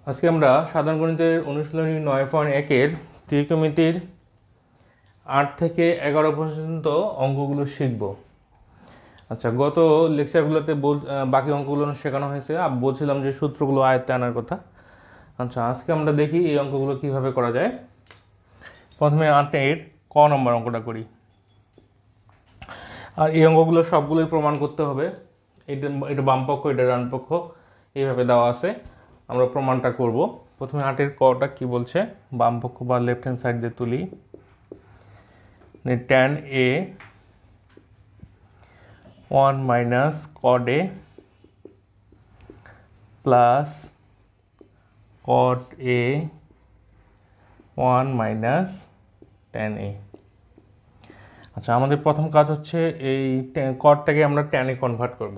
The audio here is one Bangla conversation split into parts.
আজকে আমরা সাধারণ গণিতের অনুশীলনী 9.1 এর ত্রিকোণমিতির 8 থেকে 11 পর্যন্ত অঙ্কগুলো শিখব। আচ্ছা, গত লেকচারগুলোতে বাকি অঙ্কগুলো শেখানো হয়েছে। বলছিলাম যে সূত্রগুলো আয়ত্তে আনার কথা। আচ্ছা, আজকে আমরা দেখি এই অঙ্কগুলো কিভাবে করা যায়। প্রথমে 8-এর ক নম্বর অঙ্কটা করি। আর এই অঙ্কগুলো সবগুলোই প্রমাণ করতে হবে। এটা বাম পক্ষ, এটা ডান পক্ষ, এইভাবে দেওয়া আছে। আমরা প্রমাণটা করব। প্রথমে 8-এর কটা কি বলছে, বাম পক্ষ বা লেফট হ্যান্ড সাইড দিয়ে তুলি। tan a 1 minus cot a plus cot a 1 minus tan a। আচ্ছা, আমাদের প্রথম কাজ হচ্ছে এই কটটাকে আমরা ট্যানে কনভার্ট করব।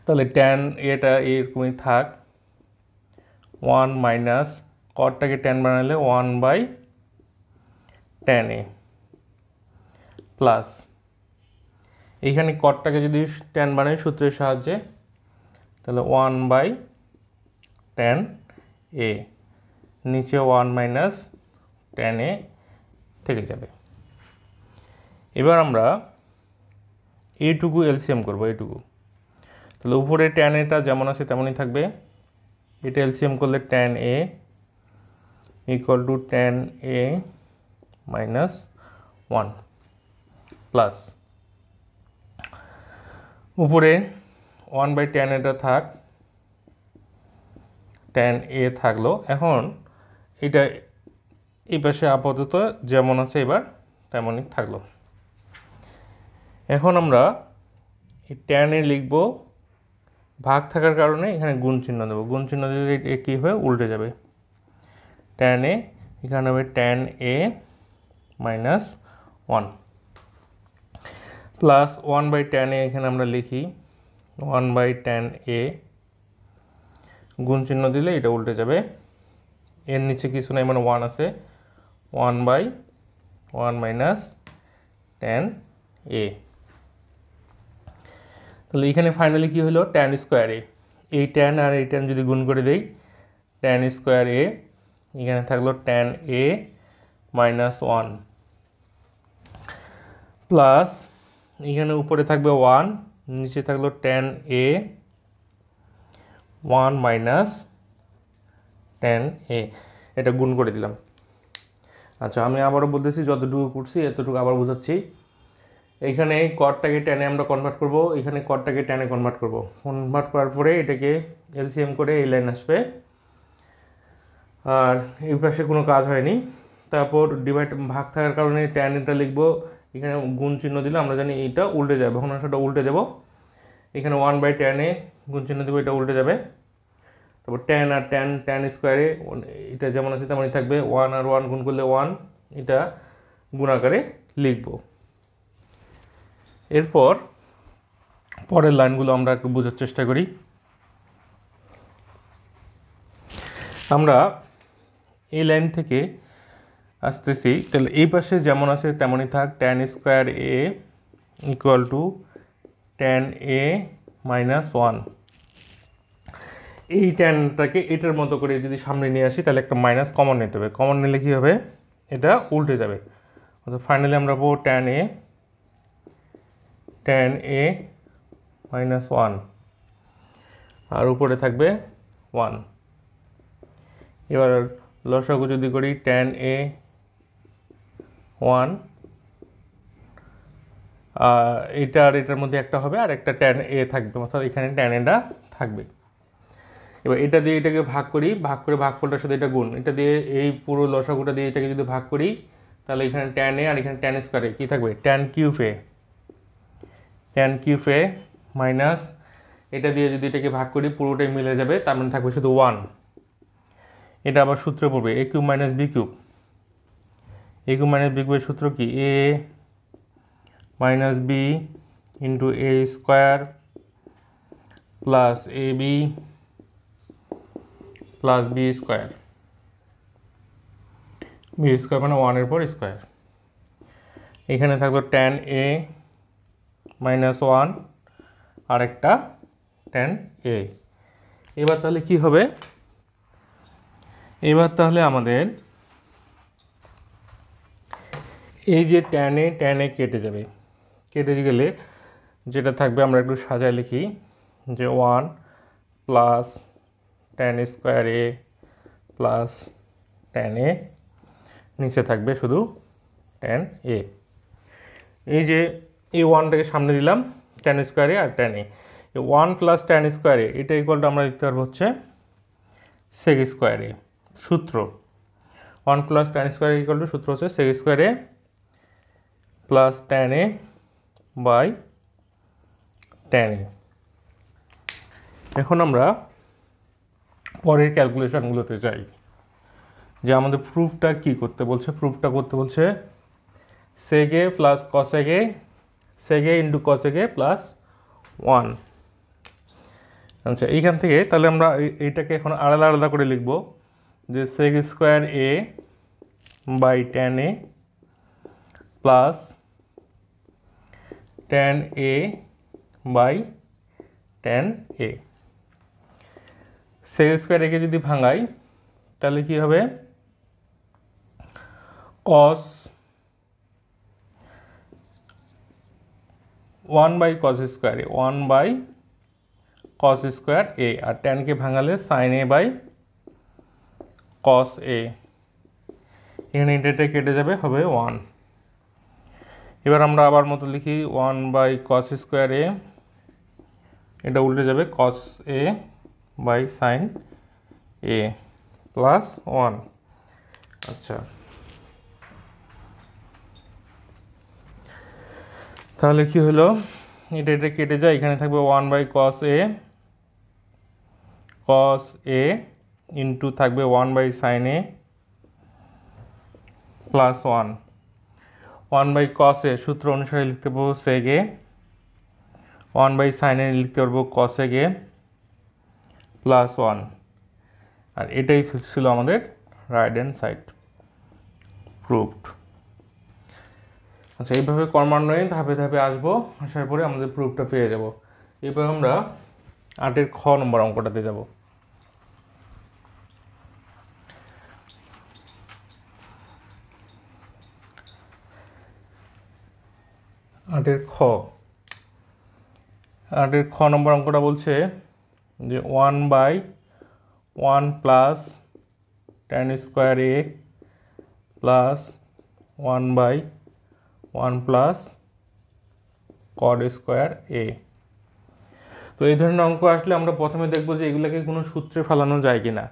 তাহলে ট্যান এটা এরকমই থাক, 1 মাইনাস কটটাকে ট্যান বানালে 1/tan a প্লাস এইখানে কটটাকে যদি ট্যান বানাই সূত্রের সাহায্যে, তাহলে 1/tan a, নিচে 1 মাইনাস tan a থেকে যাবে। এবার আমরা এইটুকু এলসিএম করব, এইটুকু। তাহলে উপরে ট্যান এটা যেমন আছে তেমনই থাকবে। এটা এলসিএম করলে tan a equal to tan a minus 1 plus উপরে 1/tan এটা থাক, tan a থাকলো। এখন এটা এই পাশে আপাতত যেমন আছে এবার তেমনই থাকলো। এখন আমরা এই tan a লিখব, ভাগ থাকার কারণে এখানে গুণ চিহ্ন দেবো। গুণ চিহ্ন দিলে কী হবে, উল্টে যাবে। tan a এখানে হবে tan a minus 1 plus 1/tan a এখানে আমরা লিখি 1/tan a, গুণ চিহ্ন দিলে এটা উল্টে যাবে। এর নিচে কিছু নাই, মানে 1 আছে, 1/1 মাইনাস tan a। তাহলে এখানে ফাইনালি কি হলো, tan স্কোয়ার a। এই tan আর এই tan যদি গুণ করে দেই, tan স্কোয়ার a, এখানে থাকলো tan a মাইনাস 1 প্লাস এখানে উপরে থাকবে 1, নিচে থাকলো tan a 1 minus tan a, এটা গুণ করে দিলাম। আচ্ছা, আমি আবারও বলতেছি, যতটুকু করছি এতটুকু আবার বোঝাচ্ছি। এইখানে কটটাকে ট্যানে আমরা কনভার্ট করব, এখানে কটটাকে ট্যানে কনভার্ট করব। কনভার্ট করার পরে এটাকে এলসিএম করে এই লাইন আসবে। আর এই পাশে কোনো কাজ হয়নি। তারপর ডিভাইড ভাগ থাকার কারণে ট্যান এটা লিখবো, এখানে গুণ চিহ্ন দিলে আমরা জানি এইটা উল্টে যাবে, ভগ্নাংশটা উল্টে দেবো। এখানে 1/tan a গুণ চিহ্ন দেবো, এটা উল্টে যাবে। তারপর ট্যান আর ট্যান স্কোয়ারে এটা যেমন আছে তেমনই থাকবে। 1 আর 1 গুণ করলে 1, এটা গুণাকারে লিখবো। এরপর পরের লাইনগুলো আমরা একটু বোঝার চেষ্টা করি। আমরা এই লাইন থেকে আসতেছি, তাহলে এই পাশে যেমন আছে তেমনই থাক, tan square a equal to tan a minus 1। এই ট্যানটাকে এটার মতো করে যদি সামনে নিয়ে আসি, তাহলে একটা মাইনাস কমন নিতে হবে। কমন নিলে কী হবে, এটা উল্টে যাবে। অর্থাৎ ফাইনালি আমরা পাবো tan a মাইনাস 1 আর উপরে থাকবে 1। এবার লসাগু যদি করি, tan a 1 এটা আর এটার মধ্যে একটা হবে, আর একটা tan a থাকবে, অর্থাৎ এখানে tan a থাকবে। এবার এটা দিয়ে এটাকে ভাগ করি, ভাগ করে ভাগফলটার সাথে এটা গুণ, এটা দিয়ে এই পুরো লসাগুটা দিয়ে এটাকে যদি ভাগ করি, তাহলে এখানে tan a আর এখানে tan স্কোয়ারে কী থাকবে, tan কিউব a মাইনাস এটা দিয়ে যদি এটাকে ভাগ করি পুরোটাই মিলে যাবে, তার মানে থাকবে শুধু 1। এটা আবার সূত্রে পড়বে a cube minus B cube. a cube minus B কিউবের সূত্র কি, a minus B into a square plus ab plus B square. B square মানে 1-এর পর স্কোয়ার। এখানে থাকলো tan a মাইনাস 1 আর একটা tan a। এবার তাহলে কি হবে, এবার তাহলে আমাদের এই যে ট্যান এ কেটে যাবে, কেটে গেলে যেটা থাকবে আমরা একটু সাজায় লিখি যে 1 plus tan square A plus tan এ, নিচে থাকবে শুধু ট্যান এ। এই যে এই ওয়ানটাকে সামনে দিলাম ট্যান স্কোয়ার এ আর tan A, 1 plus tan square A এটা ইকুয়ালটা আমরা লিখতে পারবো হচ্ছে সেক স্কোয়ার এ। সূত্র 1 plus tan square equal to সূত্র হচ্ছে sec square A plus tan A by tan A. এখন আমরা পরের ক্যালকুলেশনগুলোতে যাই, যে আমাদের প্রুফটা কি করতে বলছে। প্রুফটা করতে বলছে সেক এ প্লাস কসেক এ, সেক এ ইন্টু কসেক এ প্লাস 1। আচ্ছা, এইখান থেকে তাহলে আমরা এইটাকে এখন আলাদা আলাদা করে লিখব, যে sec square A by tan A plus tan A by tan A. Sec square একে যদি ভাঙাই তাহলে কি হবে, cos 1 by cos square A, 1 by cos square A, আর ট্যানকে ভাঙালে sine A by cos A. এখানে এটা কেটে যাবে, হবে 1। এবার আমরা আবার মতো লিখি 1 বাই কস স্কোয়ার এ, এটা উল্টে যাবে কস A by sine A plus 1। আচ্ছা, তাহলে কি হলো, এটা কেটে যায়, এখানে থাকবে 1 বাই কস এ ইন্টু থাকবে 1 by sine A plus 1। 1 by cos A সূত্র অনুসারে লিখতে পারবো সেক এ, 1 বাই সাইন এ লিখতে পারবো কসেক এ প্লাস 1। আর এটাই ছিল আমাদের রাইট হ্যান্ড সাইড প্রুফড। আচ্ছা, এইভাবে ক্রমান্বয়ে ধাপে ধাপে আসবো, আসার পরে আমাদের প্রুফটা পেয়ে যাব। এবার আমরা 8-এর খ নম্বর অঙ্কটাতে যাব। 8-এর খ নম্বর অঙ্কটা বলছে যে 1 by 1 plus tan square A plus 1 by 1 plus cot square A. তো এই ধরনের অঙ্ক আসলে আমরা প্রথমে দেখব যে এগুলোকে কোনো সূত্রে ফেলানো যায় কি না।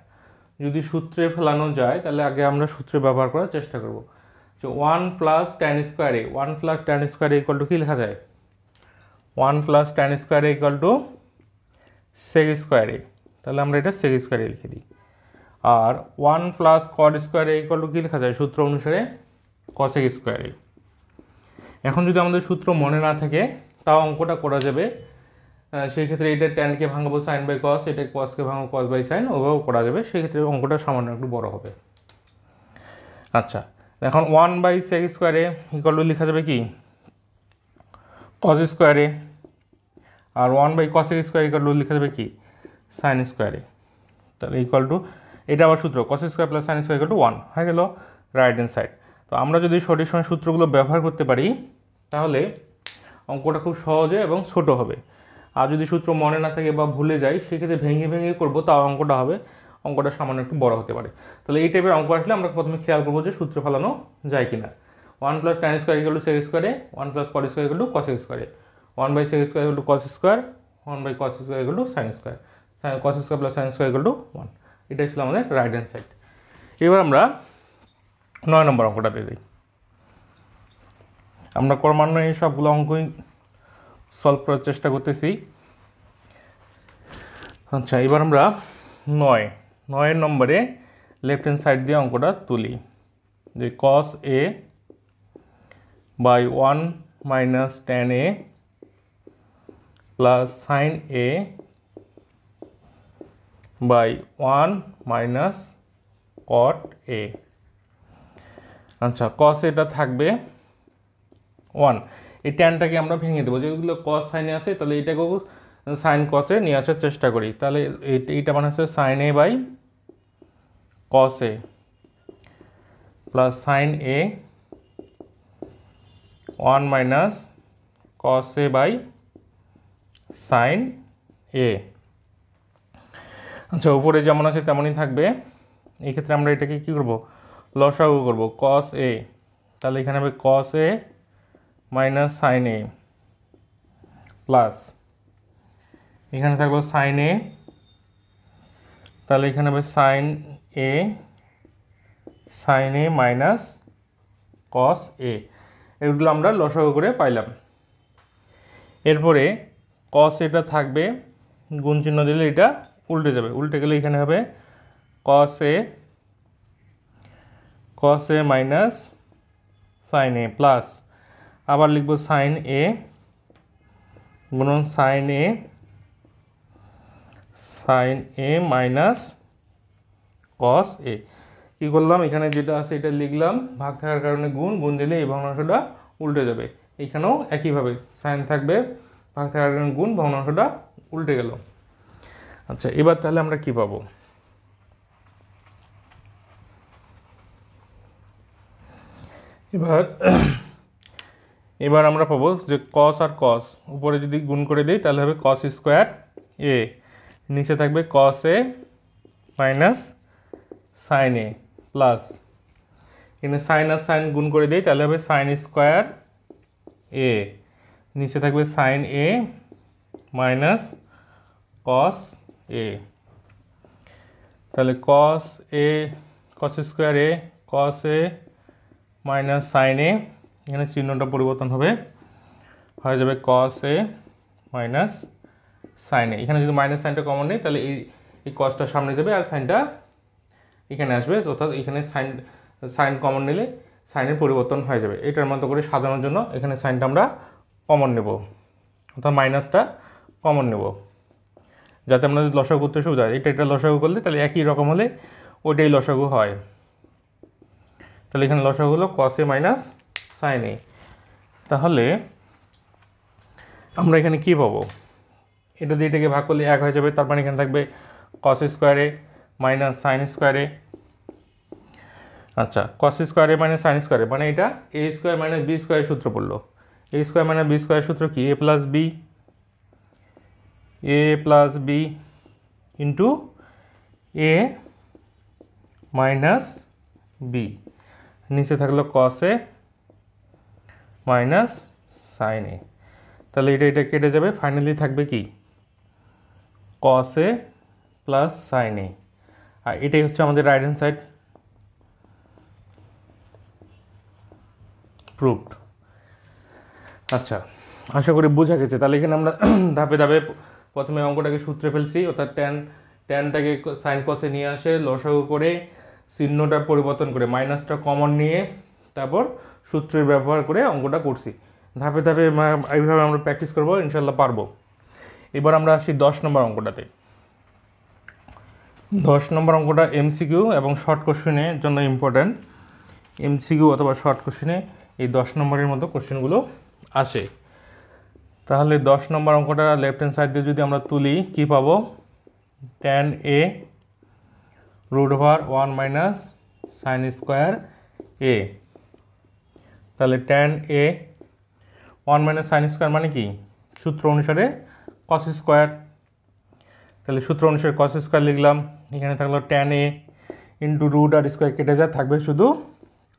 যদি সূত্রে ফেলানো যায় তাহলে আগে আমরা সূত্রে ব্যবহার করার চেষ্টা করব। যে 1 plus tan square A, 1 plus tan square A equal to কী লেখা যায়, 1 plus tan square A equal to sec square A. তাহলে আমরা এটা সেক স্কোয়ার এ লিখে দিই। আর 1 plus cot square A equal to কী লেখা যায়, সূত্র অনুসারে কসেক স্কোয়ার এ। এখন যদি আমাদের সূত্র মনে না থাকে তাও অঙ্কটা করা যাবে। সেই ক্ষেত্রে এটা ট্যানকে ভাঙাবো সাইন বাই কস, এটা কসকে ভাঙাবো কস বাই সাইন, ওভাবেও করা যাবে। সেই ক্ষেত্রে অঙ্কটা সামান্য একটু বড় হবে। আচ্ছা, এখন 1 by sec square A equal to লেখা যাবে কি, কস স্কোয়ার এ। আর 1 by cosec square equal to লেখা যাবে কি, সাইন স্কোয়ার এ। তাহলে ইকুয়াল টু এটা আবার সূত্র কস square plus sine square equal to 1 হয়ে গেল রাইট হ্যান্ড সাইড। তো আমরা যদি সঠিক সময় সূত্রগুলো ব্যবহার করতে পারি তাহলে অঙ্কটা খুব সহজে এবং ছোট হবে। আর যদি সূত্র মনে না থাকে বা ভুলে যাই সেক্ষেত্রে ভেঙে ভেঙে করবো, তাও অঙ্কটা হবে, অঙ্কটা সামান্য একটু বড় হতে পারে। তাহলে এই টাইপের অঙ্ক আসলে আমরা প্রথমে খেয়াল করবো যে সূত্র ফেলানো যায় কিনা। 1 plus tan square equal to sec square A, 1 plus cot square equal to cosec square A, 1 by sec square equal to cos square, 1 by cos square equal to sine square, cos square plus sine square equal to 1। এটাই ছিল আমাদের রাইট হ্যান্ড সাইড। এবার আমরা 9 নম্বর অঙ্কটাতে যাই। আমরা ক্রমান্বয়ে এই সবগুলো অঙ্কই সলভ করার চেষ্টা করতেছি। আচ্ছা, এবার আমরা 9 নম্বরে লেফট হ্যান্ড সাইড দিয়ে অঙ্কটা তুলি, যে cos A by 1 minus tan A plus sine A by 1 minus cot A. আচ্ছা, কস এটা থাকবে 1, এই ট্যানটাকে আমরা ভেঙে দেবো, যেগুলো কস সাইনে আছে তাহলে এইটাকেও সাইন কসে নিয়ে আসার চেষ্টা করি। তাহলে এইটা মানে হচ্ছে sine A by cos a plus sin a 1 minus cos a by sin a। আচ্ছা, উপরে যেমন আছে তেমনই থাকবে। এই ক্ষেত্রে আমরা এটাকে কী করব, লসাগু করব cos a, তাহলে এখানে হবে cos a minus sin a plus এখানে থাকলো sin a, তাহলে এখানে হবে sin a minus cos a। এগুলো আমরা লসাগু করে পাইলাম। এরপরে cos এটা থাকবে, গুণ চিহ্ন দিলে এটা উল্টে যাবে, উল্টে গেলে এখানে হবে cos a minus sin a plus আবার লিখব sin a গুণন sin a minus cos a। কী করলাম, এখানে যেটা আছে এটা লিখলাম, ভাগ থাকার কারণে গুণ দিলে এই ভগ্নাংশটা উল্টে যাবে। এখানেও একইভাবে সাইন থাকবে, ভাগ থাকার কারণে গুণ, ভগ্নাংশটা উল্টে গেল। আচ্ছা, এবার তাহলে আমরা কি পাবো, এবার আমরা পাবো যে cos আর cos উপরে যদি গুণ করে দিই তাহলে হবে cos স্কোয়ার a, নিচে থাকবে cos a minus sin a plus এখানে সাইন আর সাইন গুণ করে দিই তাহলে হবে sin স্কোয়ার a, নিচে থাকবে sin a minus cos a। তাহলে cos square a cos a minus sin a, এখানে চিহ্নটা পরিবর্তন হবে, হয়ে যাবে cos a minus sin a। এখানে যদি মাইনাস সাইনটা কমন নেই তাহলে এই cosটা সামনে যাবে আর সাইনটা এখানে আসবে, অর্থাৎ এখানে সাইন কমন নিলে সাইনের পরিবর্তন হয়ে যাবে। এটার মতো করে সাজানোর জন্য এখানে সাইনটা আমরা কমন নেব, অর্থাৎ মাইনাসটা কমন নেব, যাতে আমরা লসাগু করতে সুবিধা হয়। এটা লসাগু করলে তাহলে একই রকম হলে ওইটাই লসাগু হয়। তাহলে এখানে লসাগু হলো cos a minus sin a। তাহলে আমরা এখানে কি পাবো, এটা দিয়ে এটাকে ভাগ করলে 1 হয়ে যাবে, তার মানে এখানে থাকবে cos square a minus sin square a। আচ্ছা, cos square a minus sin square a মানে এটা a স্কোয়ার মাইনাস b স্কোয়ারের সূত্র পড়লো। a স্কোয়ার মাইনাস b স্কোয়ারের সূত্র কি, a plus b into a minus b, নিচে থাকলো cos a minus sin a। তাহলে এটা কেটে যাবে, ফাইনালি থাকবে কি cos a plus sin a, আর এটাই হচ্ছে আমাদের রাইট হ্যান্ড সাইড প্রুভড। আচ্ছা, আশা করি বোঝা গেছে। তাহলে এখানে আমরা ধাপে ধাপে প্রথমে অঙ্কটাকে সূত্রে ফেলছি, অর্থাৎ ট্যানটাকে সাইন কসে নিয়ে আসে, লসাগু করে চিহ্নটা পরিবর্তন করে মাইনাসটা কমন নিয়ে তারপর সূত্রের ব্যবহার করে অঙ্কটা করছি। ধাপে ধাপে এইভাবে আমরা প্র্যাকটিস করবো, ইনশাল্লাহ পারবো। এবার আমরা আসি 10 নম্বর অঙ্কটাতে। 10 নম্বর অঙ্কটা এমসিকিউ এবং শর্ট কোশ্চেনের জন্য ইম্পর্ট্যান্ট। এমসিকিউ অথবা শর্ট কোশ্চেনে এই 10 নম্বরের মতো কোশ্চেনগুলো আসে। তাহলে 10 নম্বর অঙ্কটা লেফট হ্যান্ড সাইড দিয়ে যদি আমরা তুলি কি পাবো, tan a root over 1 minus sine square a। তাহলে tan a 1 minus sine square মানে কি, সূত্র অনুসারে cos স্কোয়ার। তাহলে সূত্র অনুসারে cos স্কোয়ার লিখলাম, এখানে থাকলো tan a ইন্টু রুট আর স্কোয়ার কেটে যায়, থাকবে শুধু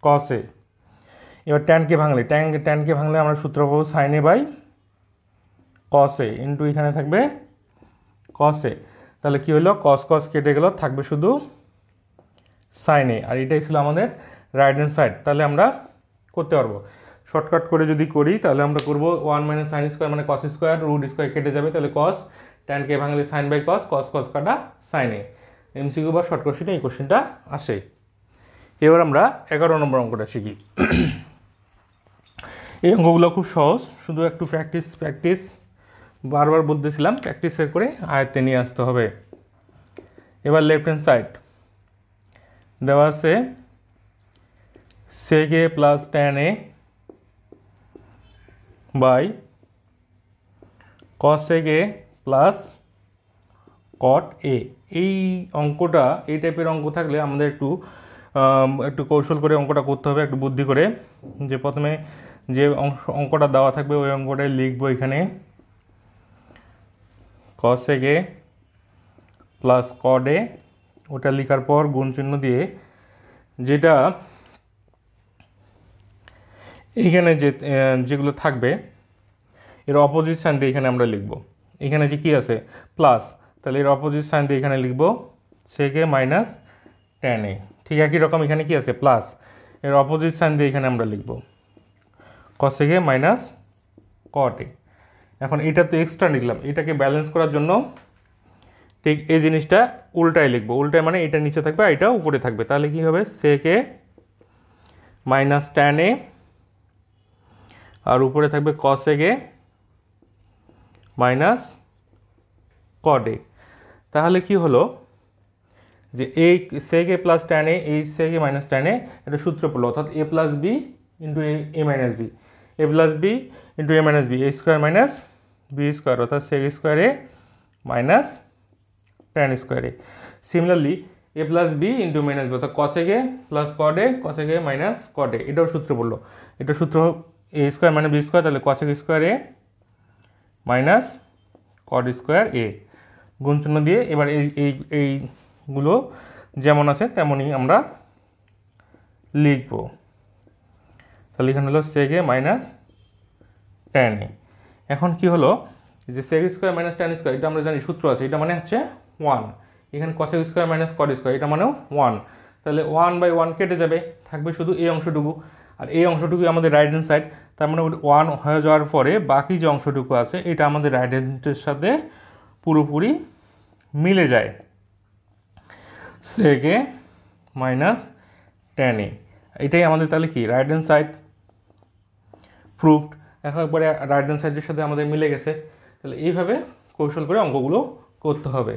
cos a। এবার ট্যানকে ভাঙলে আমরা সূত্র পাবো sine A by cos a into এখানে থাকবে cos a। তাহলে কি হলো, cos কেটে গেল, থাকবে শুধু সাইন এ, আর এটাই ছিল আমাদের রাইট হ্যান্ড সাইড। তাহলে আমরা করতে পারবো, শর্টকাট করে যদি করি তাহলে আমরা করবো 1 মাইনাস সাইন স্কোয়ার মানে cos স্কোয়ার, রুট স্কোয়ার কেটে যাবে, তাহলে cos, ট্যানকে ভাঙলে সাইন বাই cos কাটা সাইন এ। এমসিকিউ বা শর্ট কোশ্চেনে এই কোশ্চেনটা আসে। এবার আমরা 11 নম্বর অঙ্কটা শিখি। এই অঙ্কগুলো খুব সহজ, শুধু একটু প্র্যাকটিস বারবার বলতেছিলাম, প্র্যাকটিসের করে আয়ত্তে নিয়ে আসতে হবে। এবার লেফট হ্যান্ড সাইড দেওয়া আছে sec a plus tan a by cos sec a plus cot A. এই অঙ্কটা, এই টাইপের অঙ্ক থাকলে আমাদের একটু কৌশল করে অঙ্কটা করতে হবে, একটু বুদ্ধি করে। যে প্রথমে যে অঙ্কটা দেওয়া থাকবে ওই অঙ্কটাই লিখবো এখানে, cosec a প্লাস কড এ। ওটা লেখার পর গুণ চিহ্ন দিয়ে যেটা এইখানে যেগুলো থাকবে এর অপোজিট সাইন দিয়ে এখানে আমরা লিখব। এখানে যে কী আছে প্লাস, তাহলে এর অপোজিট সাইন দিয়ে এখানে লিখব sec a minus tan a। ঠিক একই রকম এখানে কি আছে প্লাস, এর অপোজিট সাইন দিয়ে এখানে আমরা লিখব cosec a minus cot a। এখন এটা তো এক্সট্রা লিখলাম, এটাকে ব্যালেন্স করার জন্য ঠিক এই জিনিসটা উল্টায় লিখবো। উল্টায় মানে এটা নিচে থাকবে আর এটা উপরে থাকবে, তাহলে কি হবে sec a minus tan a, আর উপরে থাকবে cosec a minus cot a। তাহলে কি হলো যে এই sec a plus tan a, এই sec a minus tan a, এটা সূত্র পড়লো, অর্থাৎ a plus B into a minus B, a plus B into a minus B, a square minus B square, অর্থাৎ sec square a minus tan square a। Similarly a plus B into minus B, অর্থাৎ cosec a plus cot a, cosec a minus cot a, এটাও সূত্র পড়লো। এটা সূত্র a square minus B square, তাহলে cosec square a minus cot square a। গুণ চিহ্ন দিয়ে এবার এইগুলো যেমন আছে তেমনই আমরা লিখব। তাহলে এখানে হলো sec a minus tan a। এখন কি হলো যে sec square minus tan square, এটা আমরা জানি সূত্র আছে, এটা মানে হচ্ছে 1। এখানে cosec square minus cot square, এটা মানেও 1। তাহলে 1/1 কেটে যাবে, থাকবে শুধু এই অংশটুকু, আর এই অংশটুকু আমাদের রাইট হ্যান্ড সাইড। তার মানে 1 হয়ে যাওয়ার পরে বাকি যে অংশটুকু আছে এটা আমাদের রাইট হ্যান্ডের সাথে পুরোপুরি মিলে যায়, sec a minus tan a। এটাই আমাদের তাহলে কি রাইট হ্যান্ড সাইড প্রুফড। এখন একবারে রাইট হ্যান্ড সাইডের সাথে আমাদের মিলে গেছে। তাহলে এইভাবে কৌশল করে অঙ্কগুলো করতে হবে।